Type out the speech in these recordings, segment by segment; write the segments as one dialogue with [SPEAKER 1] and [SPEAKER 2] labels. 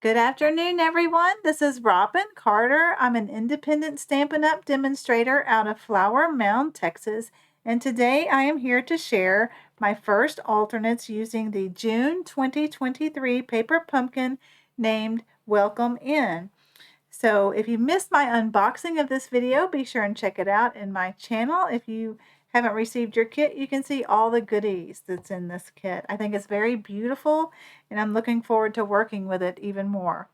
[SPEAKER 1] Good afternoon, everyone. This is Robin Carter. I'm an independent Stampin' Up! Demonstrator out of Flower Mound, Texas, and today I am here to share my first alternates using the June 2023 paper pumpkin named Welcome In. So if you missed my unboxing of this video, be sure and check it out in my channel. If you haven't received your kit, you can see all the goodies that's in this kit. I think it's very beautiful, and I'm looking forward to working with it even more.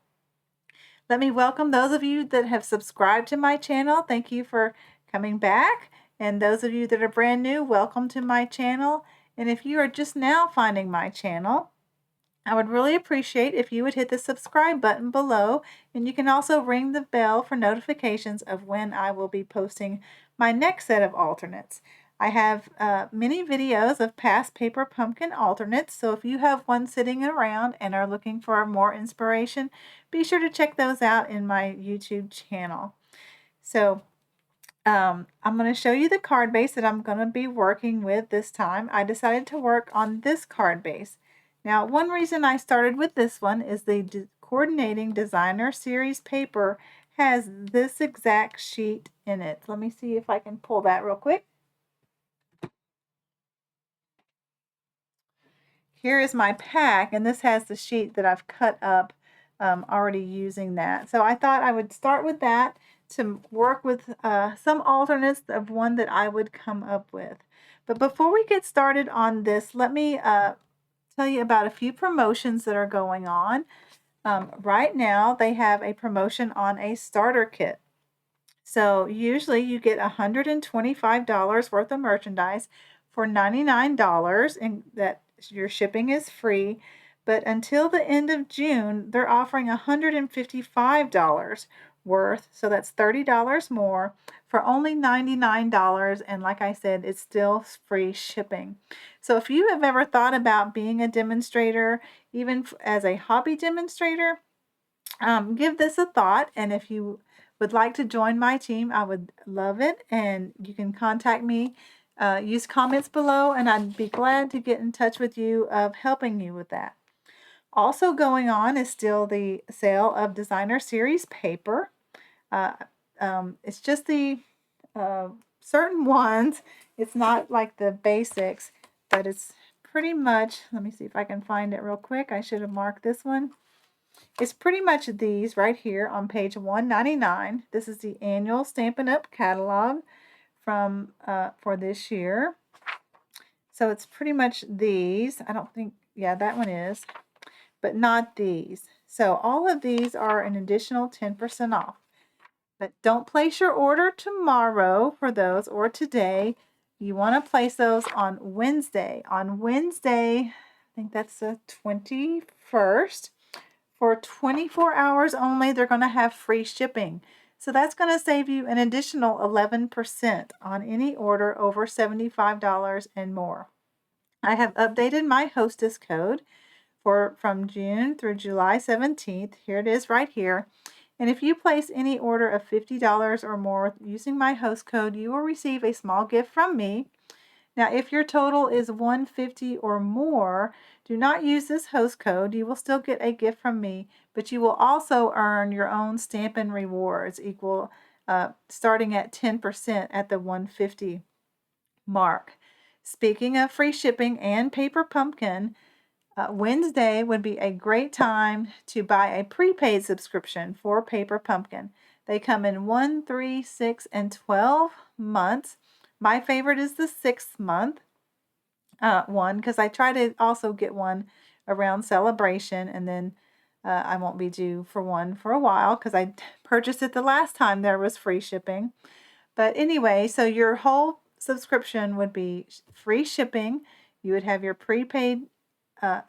[SPEAKER 1] Let me welcome those of you that have subscribed to my channel. Thank you for coming back. And those of you that are brand new, welcome to my channel. And if you are just now finding my channel, I would really appreciate if you would hit the subscribe button below, and you can also ring the bell for notifications of when I will be posting my next set of alternates. I have many videos of past paper pumpkin alternates, so if you have one sitting around and are looking for more inspiration, be sure to check those out in my YouTube channel. So I'm going to show you the card base that I'm going to be working with this time. I decided to work on this card base. Now, one reason I started with this one is the Coordinating Designer Series paper has this exact sheet in it. Let me see if I can pull that real quick. Here is my pack, and this has the sheet that I've cut up already using that. So I thought I would start with that to work with some alternates of one that I would come up with. But before we get started on this, let me tell you about a few promotions that are going on. Right now, they have a promotion on a starter kit. So usually you get $125 worth of merchandise for $99, and that your shipping is free. But until the end of June, they're offering $155 worth, so that's $30 more for only $99. And like I said, it's still free shipping. So if you have ever thought about being a demonstrator, even as a hobby demonstrator, give this a thought. And if you would like to join my team, I would love it. And you can contact me, use comments below, and I'd be glad to get in touch with you of helping you with that. Also going on is still the sale of Designer Series paper. It's just the certain ones. It's not like the basics, but it's pretty much, let me see if I can find it real quick. I should have marked this one. It's pretty much these right here on page 199. This is the annual Stampin' Up! Catalog from for this year. So it's pretty much these. I don't think, yeah, that one is, but not these. So all of these are an additional 10% off. But don't place your order tomorrow for those or today. You want to place those on Wednesday. On Wednesday, I think that's the 21st. For 24 hours only, they're going to have free shipping. So that's going to save you an additional 11% on any order over $75 and more. I have updated my hostess code from June through July 17th. Here it is right here. And if you place any order of $50 or more using my host code, you will receive a small gift from me. Now, if your total is $150 or more, do not use this host code. You will still get a gift from me, but you will also earn your own Stampin' rewards equal starting at 10% at the $150 mark. Speaking of free shipping and paper pumpkin, Wednesday would be a great time to buy a prepaid subscription for paper pumpkin. They come in 1, 3, 6, and 12 months. My favorite is the 6th month one, because I try to also get one around celebration, and then I won't be due for one for a while because I purchased it the last time there was free shipping. But anyway, so your whole subscription would be free shipping. You would have your prepaid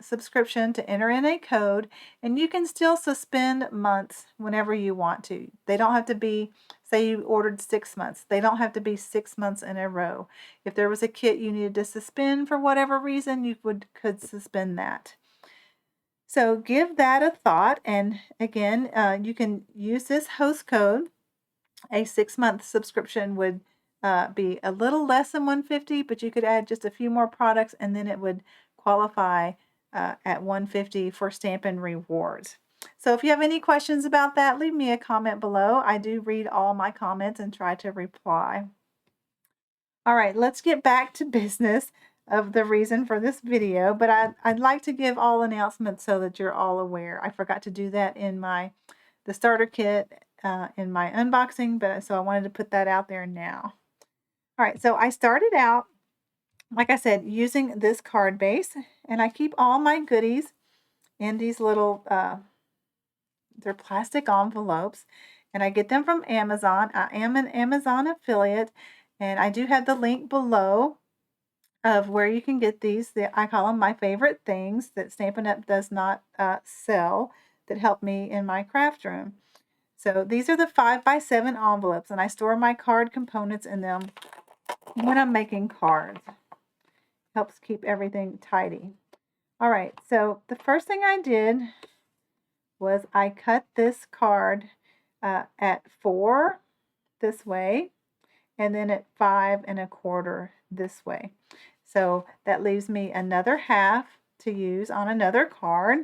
[SPEAKER 1] subscription to enter in a code, and you can still suspend months whenever you want to. They don't have to be, say you ordered 6 months, they don't have to be 6 months in a row. If there was a kit you needed to suspend for whatever reason, you could suspend that. So give that a thought, and again, you can use this host code. A 6-month subscription would be a little less than $150, but you could add just a few more products, and then it would qualify at $150 for Stampin' rewards. So if you have any questions about that, leave me a comment below. I do read all my comments and try to reply. All right, let's get back to business of the reason for this video, but I'd like to give all announcements so that you're all aware. I forgot to do that in the starter kit in my unboxing, but so I wanted to put that out there now. All right, so I started out, like I said, using this card base, and I keep all my goodies in these little, they're plastic envelopes, and I get them from Amazon. I am an Amazon affiliate, and I do have the link below of where you can get these. I call them my favorite things that Stampin' Up! Does not sell that help me in my craft room. So these are the 5x7 envelopes, and I store my card components in them when I'm making cards. Helps keep everything tidy. All right, so the first thing I did was I cut this card at 4 this way, and then at 5 1/4 this way. So that leaves me another half to use on another card,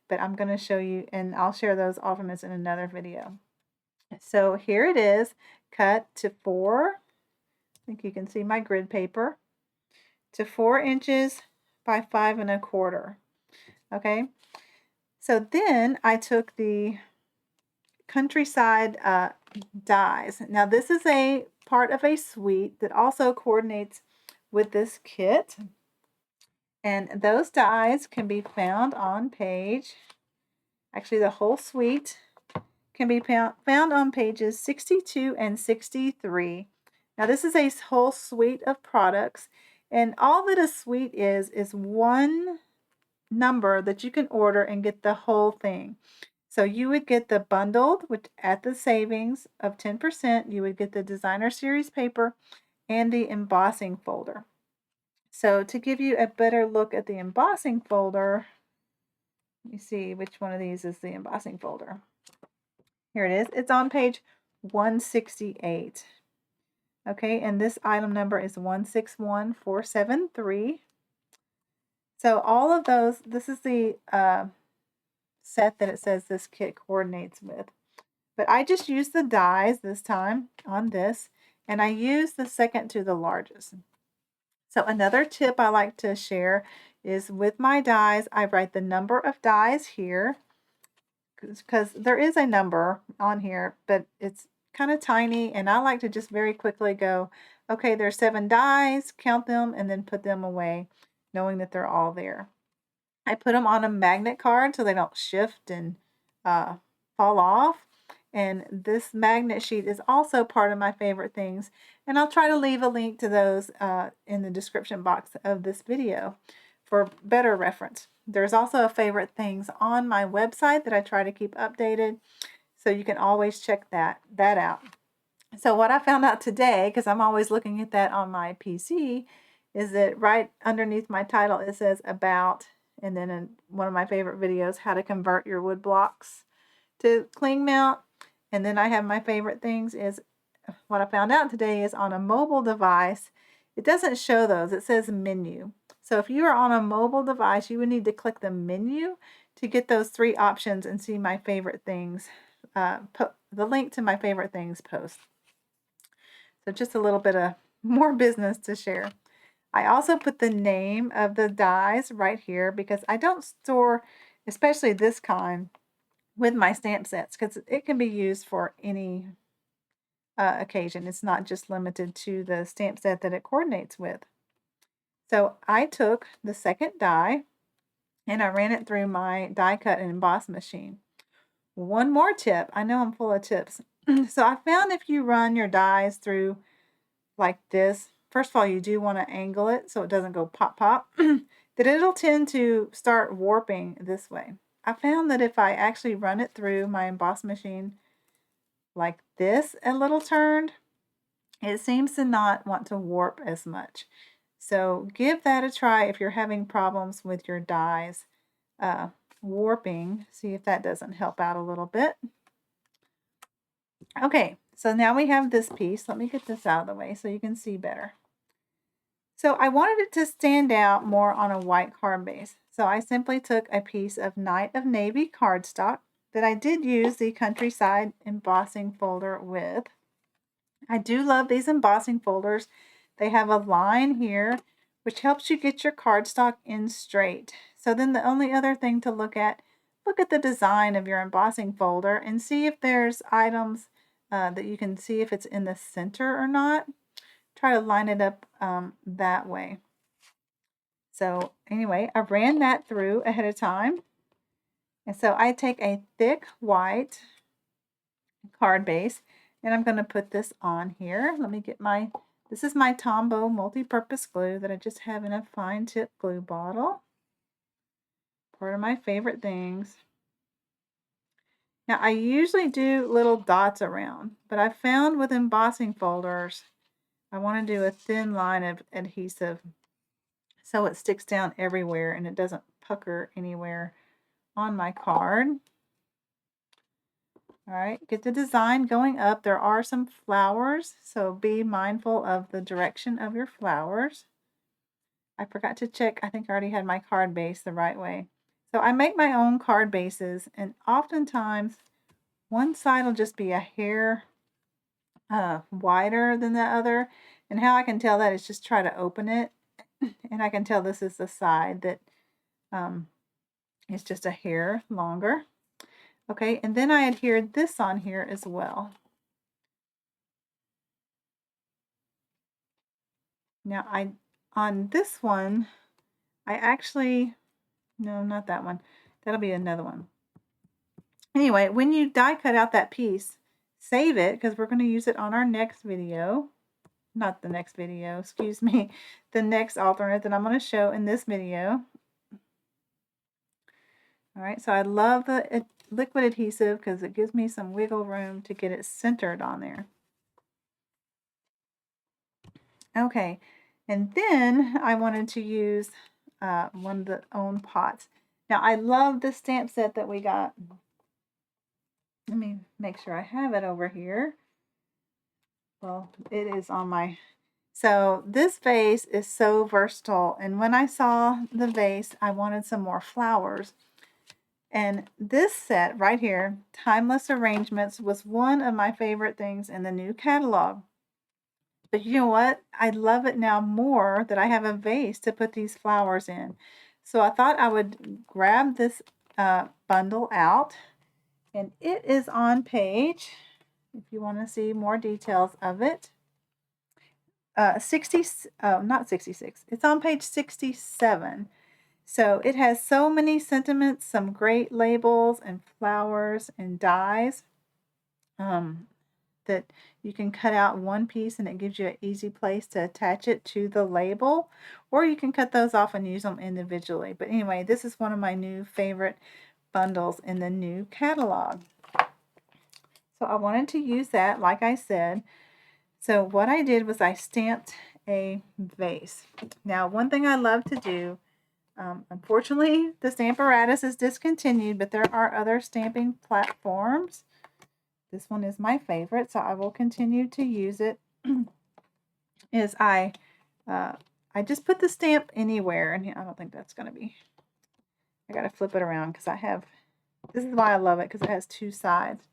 [SPEAKER 1] but I'm going to show you, and I'll share those alternates in another video. So here it is, cut to 4, I think you can see my grid paper, to 4 inches by 5 1/4. Okay, so then I took the Countryside dies. Now this is a part of a suite that also coordinates with this kit, and those dies can be found on page, actually the whole suite can be found on pages 62 and 63. Now this is a whole suite of products, and all that a suite is one number that you can order and get the whole thing. So you would get the bundled, which at the savings of 10%, you would get the designer series paper and the embossing folder. So to give you a better look at the embossing folder, let me see which one of these is the embossing folder. Here it is. It's on page 168. Okay, and this item number is 161473. So all of those, this is the set that it says this kit coordinates with. But I just used the dies this time on this, and I used the second to the largest. So another tip I like to share is with my dies, I write the number of dies here, because there is a number on here, but it's kind of tiny, and I like to just very quickly go, okay, there's 7 dies, count them, and then put them away, knowing that they're all there. I put them on a magnet card so they don't shift and fall off. And this magnet sheet is also part of my favorite things. And I'll try to leave a link to those in the description box of this video for better reference. There's also a favorite things on my website that I try to keep updated, so you can always check that out. So what I found out today, because I'm always looking at that on my PC, is that right underneath my title it says about, and then in one of my favorite videos, how to convert your wood blocks to cling mount. And then I have my favorite things is, what I found out today is on a mobile device, it doesn't show those, it says menu. So if you are on a mobile device, you would need to click the menu to get those 3 options and see my favorite things, the link to my favorite things post. So just a little bit of more business to share. I also put the name of the dies right here because I don't store, especially this kind, with my stamp sets, because it can be used for any occasion. It's not just limited to the stamp set that it coordinates with. So I took the second die and I ran it through my die cut and emboss machine. One more tip. I know I'm full of tips. So I found if you run your dies through like this, first of all, you do want to angle it so it doesn't go pop pop, that it'll tend to start warping this way. I found that if I actually run it through my emboss machine like this a little turned, it seems to not want to warp as much. So give that a try if you're having problems with your dies warping. See if that doesn't help out a little bit. Okay, so now we have this piece. Let me get this out of the way so you can see better. So I wanted it to stand out more on a white card base. So I simply took a piece of Night of Navy cardstock that I did use the Countryside embossing folder with. I do love these embossing folders. They have a line here, which helps you get your cardstock in straight. So then the only other thing to look at the design of your embossing folder and see if there's items that you can see if it's in the center or not. Try to line it up that way. So anyway, I ran that through ahead of time. And so I take a thick white card base and I'm going to put this on here. Let me get this is my Tombow multi-purpose glue that I just have in a fine tip glue bottle. Part of my favorite things. Now I usually do little dots around, but I found with embossing folders, I want to do a thin line of adhesive so it sticks down everywhere and it doesn't pucker anywhere on my card. All right, get the design going up. There are some flowers, so be mindful of the direction of your flowers. I forgot to check. I think I already had my card base the right way. So I make my own card bases, and oftentimes one side will just be a hair wider than the other. And how I can tell that is just try to open it, and I can tell this is the side that is just a hair longer. Okay, and then I adhered this on here as well. Now on this one, I actually, no, not that one. That'll be another one. Anyway, when you die cut out that piece, save it because we're going to use it on our next video. Not the next video, excuse me. The next alternate that I'm going to show in this video. All right, so I love the liquid adhesive because it gives me some wiggle room to get it centered on there. Okay, and then I wanted to use one of the own pots. Now I love this stamp set that we got. Let me make sure I have it over here. Well, it is on my... So this vase is so versatile, and when I saw the vase, I wanted some more flowers. And this set right here, Timeless Arrangements, was one of my favorite things in the new catalog. But you know what? I love it now more that I have a vase to put these flowers in. So I thought I would grab this bundle out, and it is on page, if you want to see more details of it, 60, not 66, it's on page 67. So it has so many sentiments, some great labels and flowers and dies that you can cut out one piece and it gives you an easy place to attach it to the label, or you can cut those off and use them individually. But anyway, this is one of my new favorite bundles in the new catalog. So I wanted to use that, like I said. So what I did was I stamped a vase. Now, one thing I love to do, unfortunately, the Stamparatus is discontinued, but there are other stamping platforms. This one is my favorite, so I will continue to use it. Is I just put the stamp anywhere, and I don't think that's going to be... I got to flip it around because I have... This is why I love it, because it has two sides.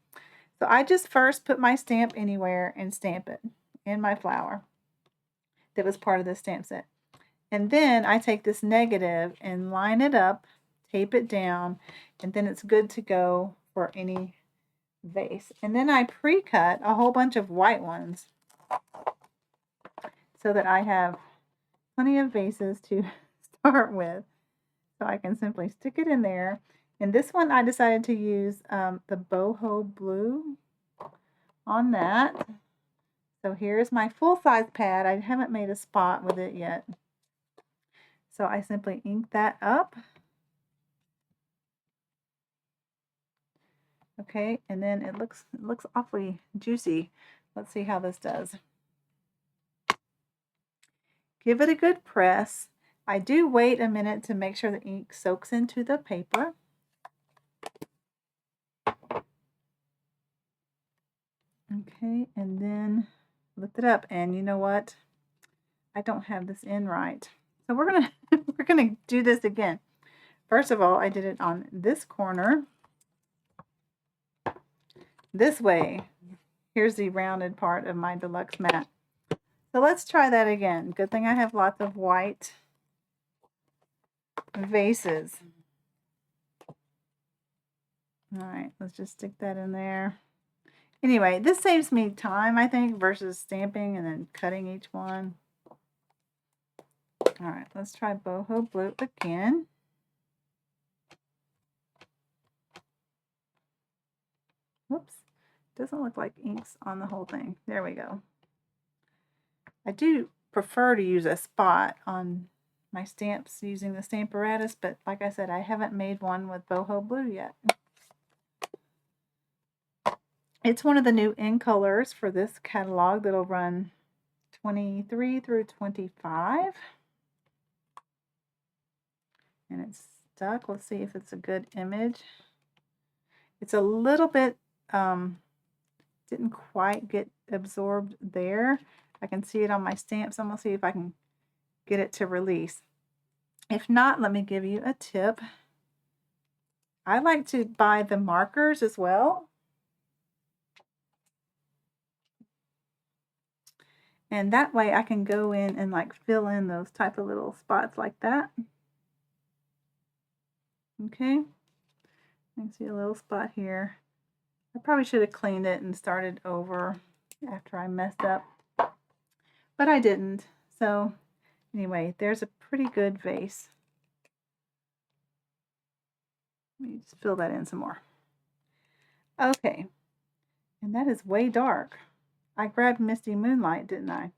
[SPEAKER 1] So I just first put my stamp anywhere and stamp it in my flower that was part of the stamp set. And then I take this negative and line it up, tape it down, and then it's good to go for any vase. And then I pre-cut a whole bunch of white ones so that I have plenty of vases to start with. So I can simply stick it in there. And this one I decided to use the boho blue on that. So here's my full-size pad. I haven't made a spot with it yet. So I simply ink that up. Okay, and then it looks awfully juicy. Let's see how this does. Give it a good press. I do wait a minute to make sure the ink soaks into the paper. Okay, and then lift it up, and you know what? I don't have this in right. So we're gonna we're gonna do this again. First of all, I did it on this corner. This way. Here's the rounded part of my deluxe mat. So let's try that again. Good thing I have lots of white vases. All right, let's just stick that in there. Anyway, this saves me time, I think, versus stamping and then cutting each one. All right, let's try boho blue again. Whoops, doesn't look like ink's on the whole thing. There we go. I do prefer to use a spot on my stamps using the Stamparatus, but like I said, I haven't made one with boho blue yet. It's one of the new in colors for this catalog that'll run 23 through 25. And it's stuck. Let's see if it's a good image. It's a little bit, didn't quite get absorbed there. I can see it on my stamps. I'm going to see if I can get it to release. If not, let me give you a tip. I like to buy the markers as well. And that way I can go in and like fill in those type of little spots like that. Okay. I can see a little spot here. I probably should have cleaned it and started over after I messed up, but I didn't. So anyway, there's a pretty good vase. Let me just fill that in some more. Okay, and that is way dark. I grabbed Misty Moonlight, didn't I?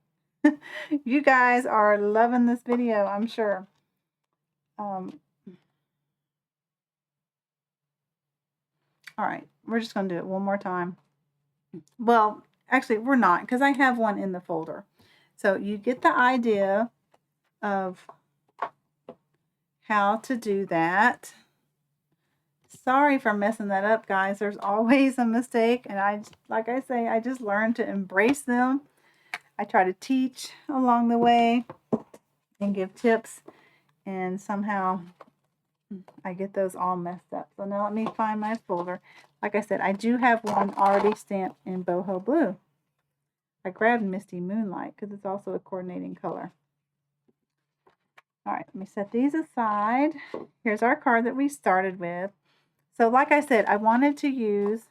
[SPEAKER 1] You guys are loving this video, I'm sure. All right, we're just going to do it one more time. Well, actually, we're not, because I have one in the folder. So you get the idea of how to do that. Sorry for messing that up, guys. There's always a mistake, and like I say, I just learned to embrace them. I try to teach along the way and give tips, and somehow I get those all messed up. So now let me find my folder. Like I said, I do have one already stamped in boho blue. I grabbed Misty Moonlight because it's also a coordinating color. All right, let me set these aside. Here's our card that we started with. So like I said, I wanted to use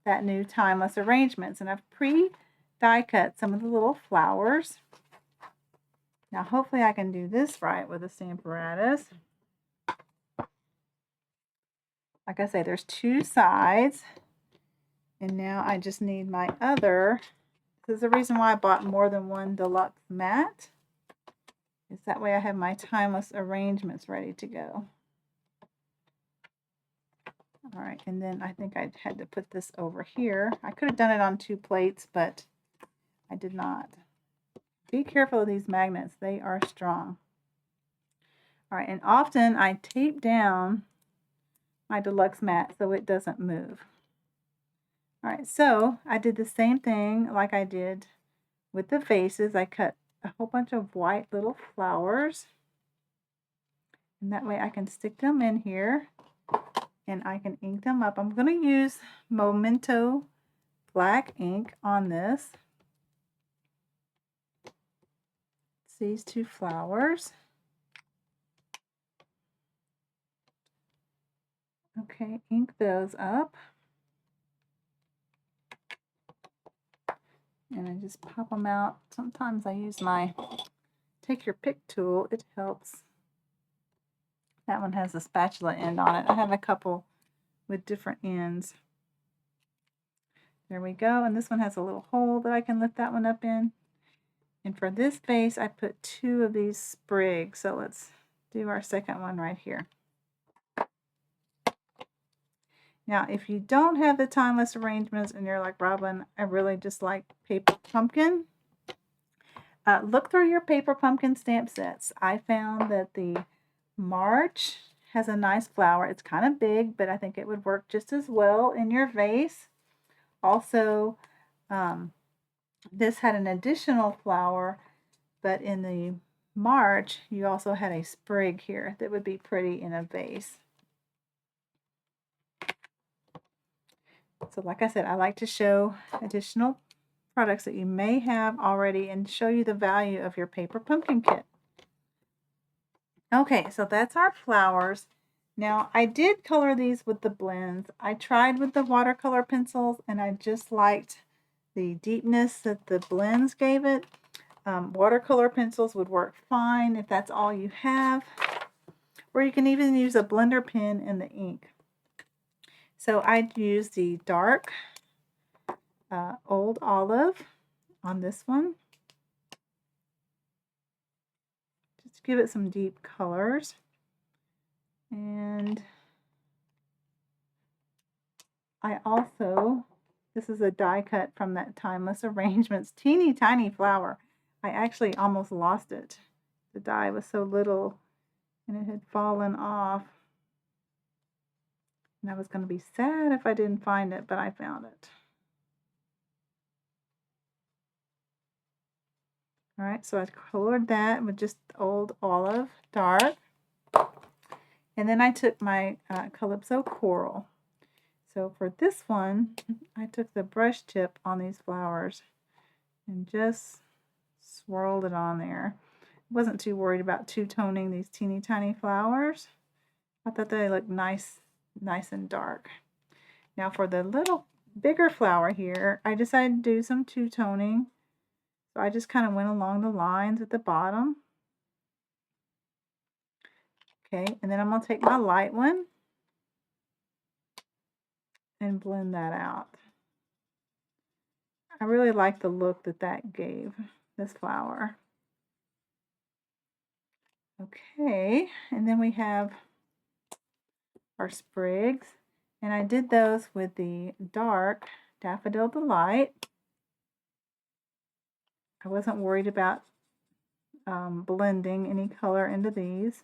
[SPEAKER 1] that new Timeless Arrangements, and I've pre-die cut some of the little flowers. Now hopefully I can do this right with a Stamparatus. Like I say, there's two sides, and now I just need my other. This is the reason why I bought more than one deluxe mat. Is that way I have my Timeless Arrangements ready to go. All right, and then I think I had to put this over here. I could have done it on two plates, but I did not. Be careful of these magnets. They are strong. All right, and often I tape down my deluxe mat so it doesn't move. All right, so I did the same thing like I did with the vases. I cut a whole bunch of white little flowers, and that way I can stick them in here and I can ink them up. I'm going to use Memento black ink on this. It's these two flowers. Okay, ink those up. And I just pop them out. Sometimes I use my take your pick tool. It helps. That one has a spatula end on it. I have a couple with different ends. There we go. And this one has a little hole that I can lift that one up in. And for this vase, I put two of these sprigs. So let's do our second one right here. Now, if you don't have the Timeless Arrangements and you're like, Robin, I really just like paper pumpkin, look through your paper pumpkin stamp sets. I found that the March has a nice flower. It's kind of big, but I think it would work just as well in your vase. Also, this had an additional flower But in the March, you also had a sprig here that would be pretty in a vase. So like I said, I like to show additional products that you may have already and show you the value of your paper pumpkin kit. Okay, so that's our flowers. Now, I did color these with the blends. I tried with the watercolor pencils, and I just liked the deepness that the blends gave it. Watercolor pencils would work fine if that's all you have. Or you can even use a blender pen in the ink. So I'd use the dark Old Olive on this one. Just give it some deep colors. And I also, this is a die cut from that Timeless Arrangements teeny tiny flower. I actually almost lost it. The die was so little and it had fallen off. And I was going to be sad if I didn't find it, but I found it. All right, so I colored that with just Old Olive Dark. And then I took my Calypso Coral. So for this one, I took the brush tip on these flowers and just swirled it on there. Wasn't too worried about two-toning these teeny tiny flowers. I thought they looked nice and dark. Now for the little bigger flower here, I decided to do some two-toning. So I just kind of went along the lines at the bottom. Okay, and then I'm going to take my light one and blend that out. I really like the look that that gave this flower. Okay, and then we have our sprigs, and I did those with the dark Daffodil Delight. I wasn't worried about blending any color into these.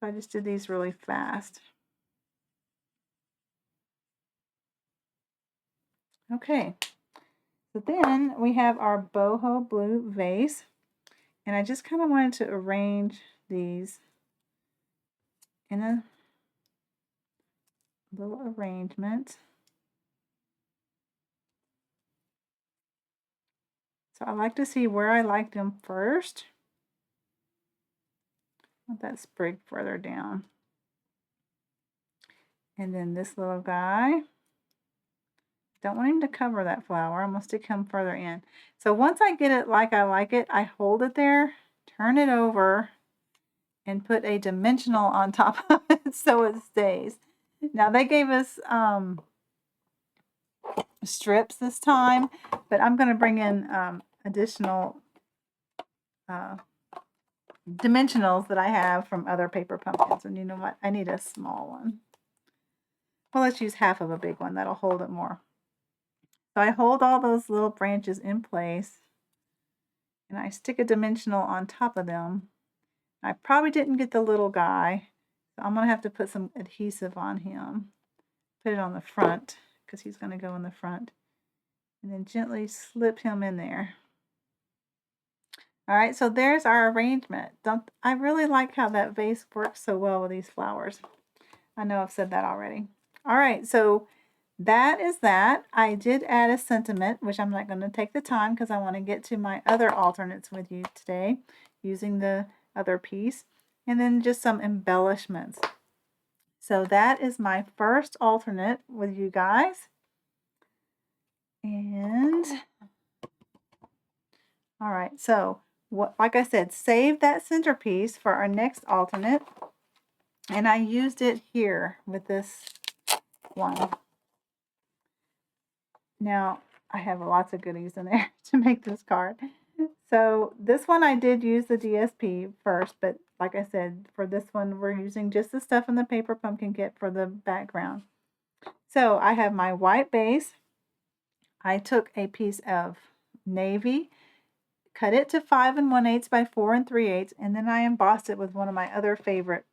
[SPEAKER 1] So I just did these really fast. Okay, so then we have our boho blue vase, and I just kind of wanted to arrange these in a little arrangement. So I like to see where I like them first. Want that sprig further down. And then this little guy. Don't want him to cover that flower. I want it to come further in. So once I get it like I like it, I hold it there, turn it over, and put a dimensional on top of it so it stays. Now they gave us strips this time, but I'm going to bring in additional dimensionals that I have from other paper pumpkins. And you know what? I need a small one. Well, let's use half of a big one. That'll hold it more. So I hold all those little branches in place, and I stick a dimensional on top of them. I probably didn't get the little guy, so I'm going to have to put some adhesive on him. Put it on the front, because he's going to go in the front. And then gently slip him in there. All right, so there's our arrangement. I really like how that vase works so well with these flowers. I know I've said that already. All right, so that is that. I did add a sentiment, which I'm not going to take the time because I want to get to my other alternates with you today using the other piece. And then just some embellishments. So that is my first alternate with you guys. And all right, so like I said, save that centerpiece for our next alternate. And I used it here with this one. Now, I have lots of goodies in there to make this card. So this one I did use the DSP first, but like I said, for this one, we're using just the stuff in the paper pumpkin kit for the background. So I have my white base. I took a piece of navy, cut it to 5 1/8 by 4 3/8, and then I embossed it with one of my other favorite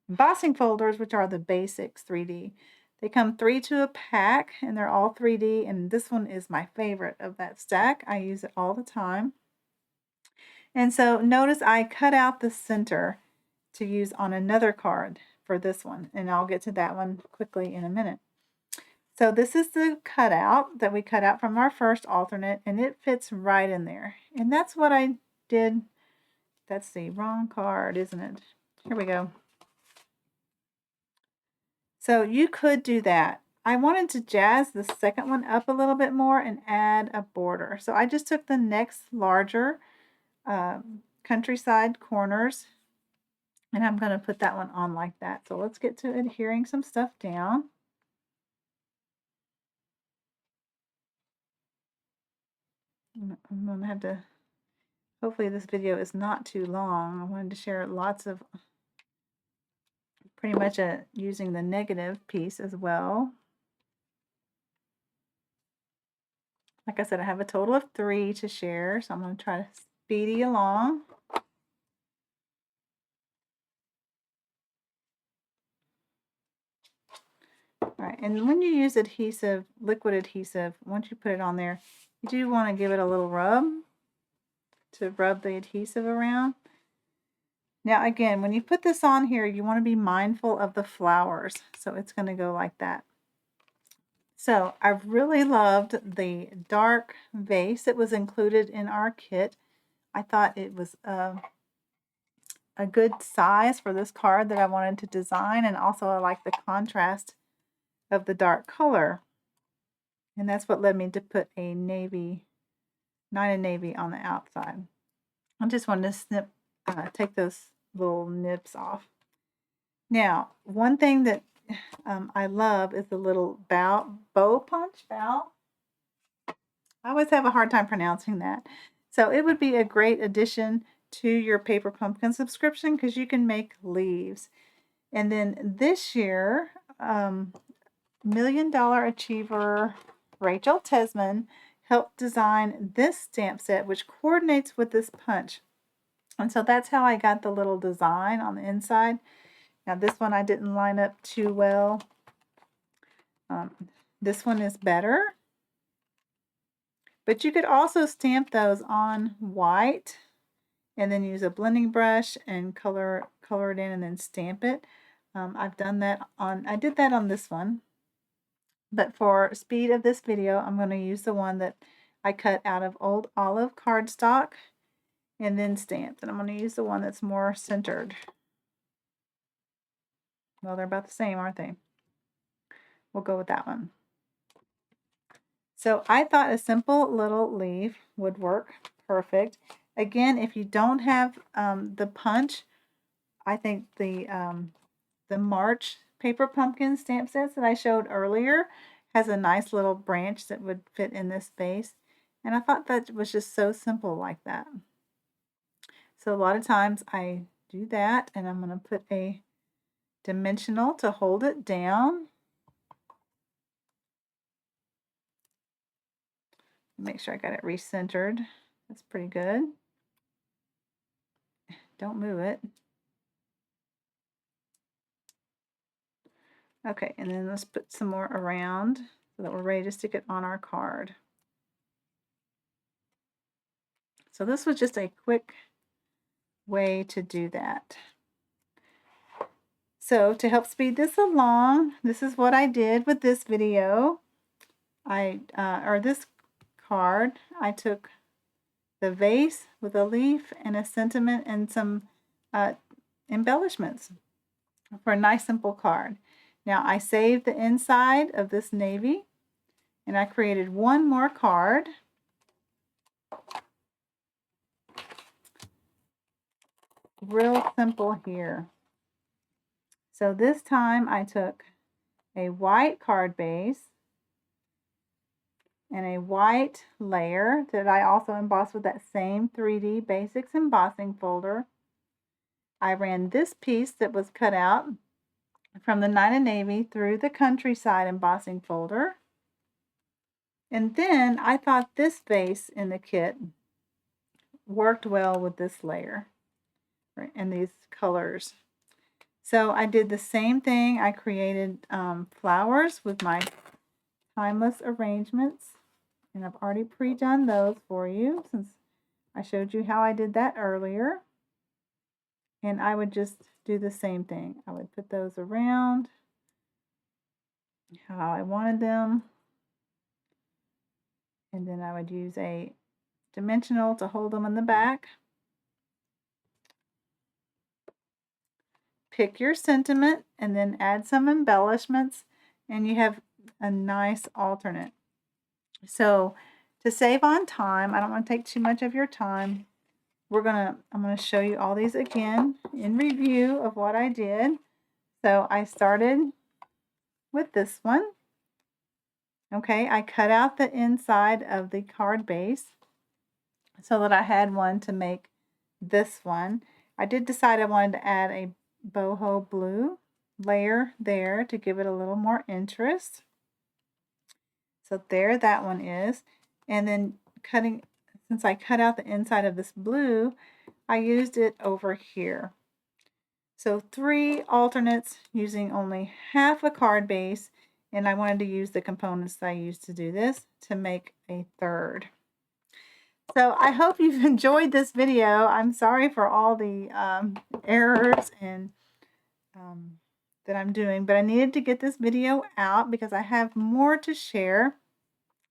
[SPEAKER 1] embossing folders, which are the Basics 3D. They come 3 to a pack, and they're all 3D, and this one is my favorite of that stack. I use it all the time. And so notice I cut out the center to use on another card for this one, and I'll get to that one quickly in a minute. So this is the cutout that we cut out from our first alternate, and it fits right in there. And that's what I did. That's the wrong card, isn't it? Here we go. So you could do that. I wanted to jazz the second one up a little bit more and add a border. So I just took the next larger countryside corners, and I'm going to put that one on like that. So let's get to adhering some stuff down. I'm going to have to, hopefully this video is not too long. I wanted to share lots of, pretty much using the negative piece as well. Like I said, I have a total of 3 to share, so I'm going to try to speedy along. All right, and when you use adhesive, liquid adhesive, once you put it on there, you do want to give it a little rub to rub the adhesive around. Now again, when you put this on here, you want to be mindful of the flowers. So it's going to go like that. So I really loved the dark vase that was included in our kit. I thought it was a good size for this card that I wanted to design, and also I like the contrast of the dark color. And that's what led me to put a navy, 9 and navy on the outside. I just wanted to take those little nips off. Now, one thing that I love is the little bow punch. I always have a hard time pronouncing that. So it would be a great addition to your Paper Pumpkin subscription because you can make leaves. And then this year, $1 Million Achiever Rachel Tesman helped design this stamp set, which coordinates with this punch. And so that's how I got the little design on the inside. Now this one I didn't line up too well. This one is better. But you could also stamp those on white and then use a blending brush and color it in and then stamp it. I've done that on, I did that on this one. But for speed of this video, I'm going to use the one that I cut out of old olive cardstock and then stamped. And I'm going to use the one that's more centered. Well, they're about the same, aren't they? We'll go with that one. So I thought a simple little leaf would work perfect. Again, if you don't have the punch, I think the March Paper Pumpkin stamp sets that I showed earlier has a nice little branch that would fit in this vase. And I thought that was just so simple like that. So a lot of times I do that, and I'm going to put a dimensional to hold it down. Make sure I got it recentered. That's pretty good. Don't move it. Okay, and then let's put some more around so that we're ready to stick it on our card. So this was just a quick way to do that. So to help speed this along, this is what I did with this video. This card, I took the vase with a leaf and a sentiment and some embellishments for a nice simple card. Now I saved the inside of this navy and I created one more card. Real simple here. So this time I took a white card base and a white layer that I also embossed with that same 3D Basics embossing folder. I ran this piece that was cut out from the 9 and navy through the countryside embossing folder. And then I thought this vase in the kit worked well with this layer and these colors. So I did the same thing. I created flowers with my timeless arrangements, and I've already pre-done those for you since I showed you how I did that earlier. And I would just do the same thing. I would put those around how I wanted them. And then I would use a dimensional to hold them in the back. Pick your sentiment and then add some embellishments, and you have a nice alternate. So to save on time, I don't want to take too much of your time. I'm gonna show you all these again in review of what I did. So I started with this one. Okay, I cut out the inside of the card base so that I had one to make this one. I did decide I wanted to add a boho blue layer there to give it a little more interest. So there that one is. And then since I cut out the inside of this blue, I used it over here. So 3 alternates using only half a card base, and I wanted to use the components that I used to do this to make a third. So I hope you've enjoyed this video. I'm sorry for all the errors and that I'm doing, but I needed to get this video out because I have more to share,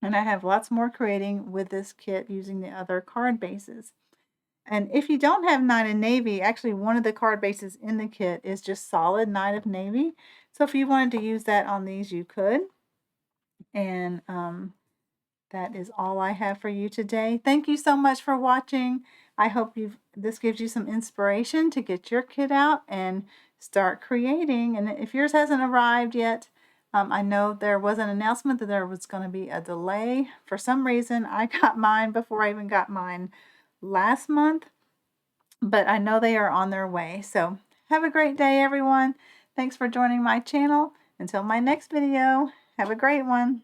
[SPEAKER 1] and I have lots more creating with this kit using the other card bases. And if you don't have Night of Navy, actually one of the card bases in the kit is just solid Night of Navy. So if you wanted to use that on these, you could. And that is all I have for you today. Thank you so much for watching. I hope this gives you some inspiration to get your kit out and start creating. And if yours hasn't arrived yet, I know there was an announcement that there was going to be a delay. For some reason, I got mine before I even got mine last month, but I know they are on their way. So have a great day, everyone. Thanks for joining my channel. Until my next video, have a great one.